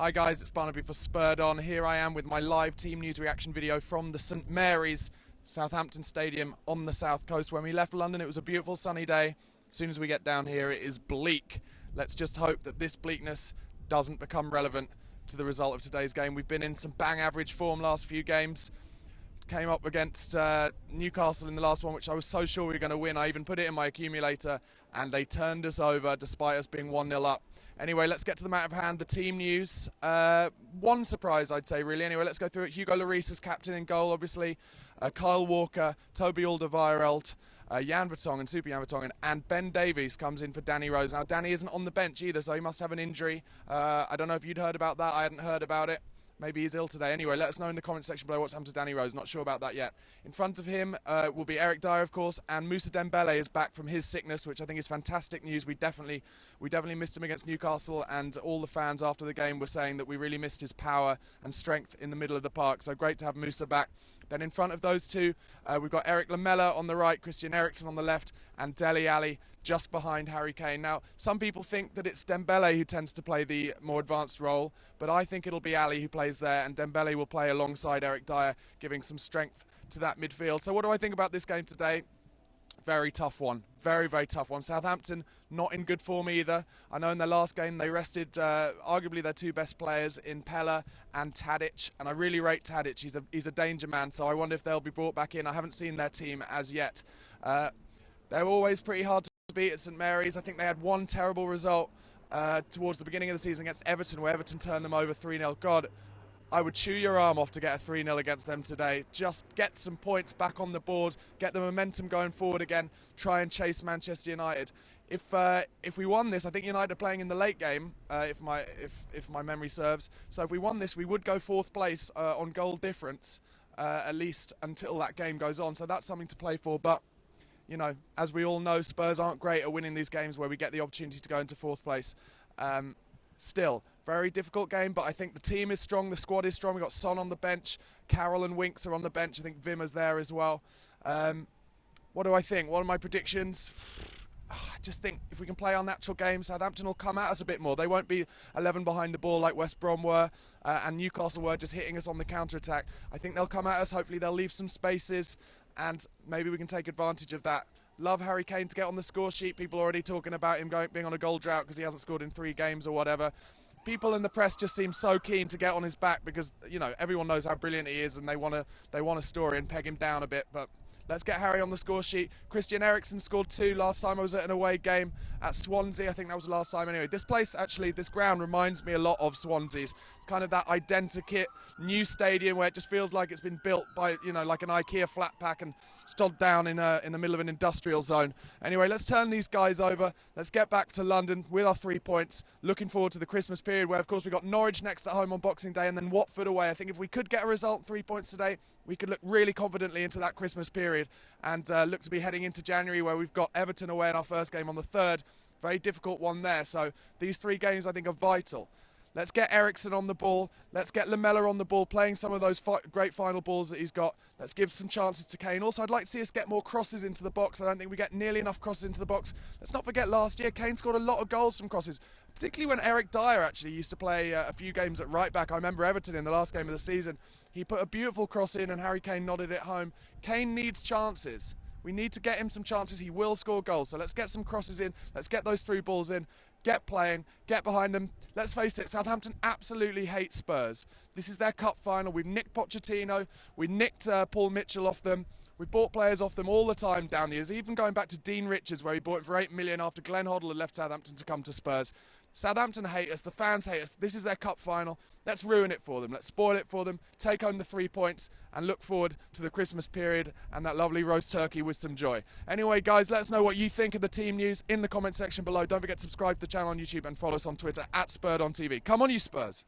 Hi guys, it's Barnaby for Spurred On. Here I am with my live team news reaction video from the St Mary's Southampton Stadium on the south coast. When we left London it was a beautiful sunny day. As soon as we get down here it is bleak. Let's just hope that this bleakness doesn't become relevant to the result of today's game. We've been in some bang average form last few games. Came up against Newcastle in the last one, which I was so sure we were going to win. I even put it in my accumulator and they turned us over despite us being 1-0 up. Anyway, let's get to the matter of hand, the team news. One surprise, I'd say, really. Anyway, let's go through it. Hugo Lloris as captain in goal, obviously. Kyle Walker, Toby Alderweireld, Jan Vertonghen, Super Jan Vertonghen, and Ben Davies comes in for Danny Rose. Now, Danny isn't on the bench either, so he must have an injury. I don't know if you'd heard about that. I hadn't heard about it. Maybe he's ill today. Anyway, let us know in the comment section below what's happened to Danny Rose. Not sure about that yet. In front of him will be Eric Dyer, of course, and Moussa Dembele is back from his sickness, which I think is fantastic news. We definitely missed him against Newcastle, and all the fans after the game were saying that we really missed his power and strength in the middle of the park. So great to have Moussa back. Then in front of those two, we've got Eric Lamela on the right, Christian Eriksen on the left, and Dele Alli just behind Harry Kane. Now, some people think that it's Dembele who tends to play the more advanced role, but I think it'll be Alli who plays there, and Dembele will play alongside Eric Dyer, giving some strength to that midfield. So what do I think about this game today? Very tough one. Very, very tough one. Southampton not in good form either. I know in their last game they rested arguably their two best players in Pella and Tadic, and I really rate Tadic. He's a danger man, so I wonder if they'll be brought back in. I haven't seen their team as yet. They're always pretty hard to beat at St Mary's. I think they had one terrible result towards the beginning of the season against Everton, where Everton turned them over 3-0. God, I would chew your arm off to get a 3-0 against them today. Just get some points back on the board, get the momentum going forward again, try and chase Manchester United. If we won this, I think United are playing in the late game, if my memory serves. So if we won this, we would go fourth place on goal difference, at least until that game goes on. So that's something to play for. But you know, as we all know, Spurs aren't great at winning these games where we get the opportunity to go into fourth place. Still, very difficult game, but I think the team is strong, the squad is strong. We've got Son on the bench, Carroll and Winks are on the bench. I think Wimmer's there as well. What do I think? What are my predictions? I just think if we can play our natural game, Southampton will come at us a bit more. They won't be 11 behind the ball like West Brom were, and Newcastle were just hitting us on the counter-attack. I think they'll come at us. Hopefully they'll leave some spaces, and maybe we can take advantage of that. Love Harry Kane to get on the score sheet. People are already talking about him being on a goal drought because he hasn't scored in 3 games or whatever. People in the press just seem so keen to get on his back because, you know, everyone knows how brilliant he is and they want a story and peg him down a bit. But let's get Harry on the score sheet. Christian Eriksen scored 2 last time I was at an away game at Swansea. I think that was the last time anyway. This place, actually, this ground reminds me a lot of Swansea's. It's kind of that identikit new stadium where it just feels like it's been built by, you know, like an IKEA flat pack and stood down in the middle of an industrial zone. Anyway, let's turn these guys over. Let's get back to London with our 3 points. Looking forward to the Christmas period where, of course, we've got Norwich next at home on Boxing Day and then Watford away. I think if we could get a result, 3 points today, we could look really confidently into that Christmas period and look to be heading into January where we've got Everton away in our first game on the 3rd. Very difficult one there. So these 3 games I think are vital. Let's get Eriksen on the ball. Let's get Lamela on the ball, playing some of those great final balls that he's got. Let's give some chances to Kane. Also, I'd like to see us get more crosses into the box. I don't think we get nearly enough crosses into the box. Let's not forget last year, Kane scored a lot of goals from crosses, particularly when Eric Dyer actually used to play a few games at right back. I remember Everton in the last game of the season. He put a beautiful cross in and Harry Kane nodded it home. Kane needs chances. We need to get him some chances. He will score goals. So let's get some crosses in. Let's get those through balls in. Get playing, get behind them. Let's face it, Southampton absolutely hate Spurs. This is their cup final. We've nicked Pochettino. We nicked Paul Mitchell off them. We bought players off them all the time down the years, even going back to Dean Richards, where he bought him for $8 million after Glenn Hoddle had left Southampton to come to Spurs. Southampton hate us. The fans hate us. This is their cup final. Let's ruin it for them. Let's spoil it for them. Take home the 3 points and look forward to the Christmas period and that lovely roast turkey with some joy. Anyway, guys, let us know what you think of the team news in the comment section below. Don't forget to subscribe to the channel on YouTube and follow us on Twitter at Spurred On TV. Come on, you Spurs.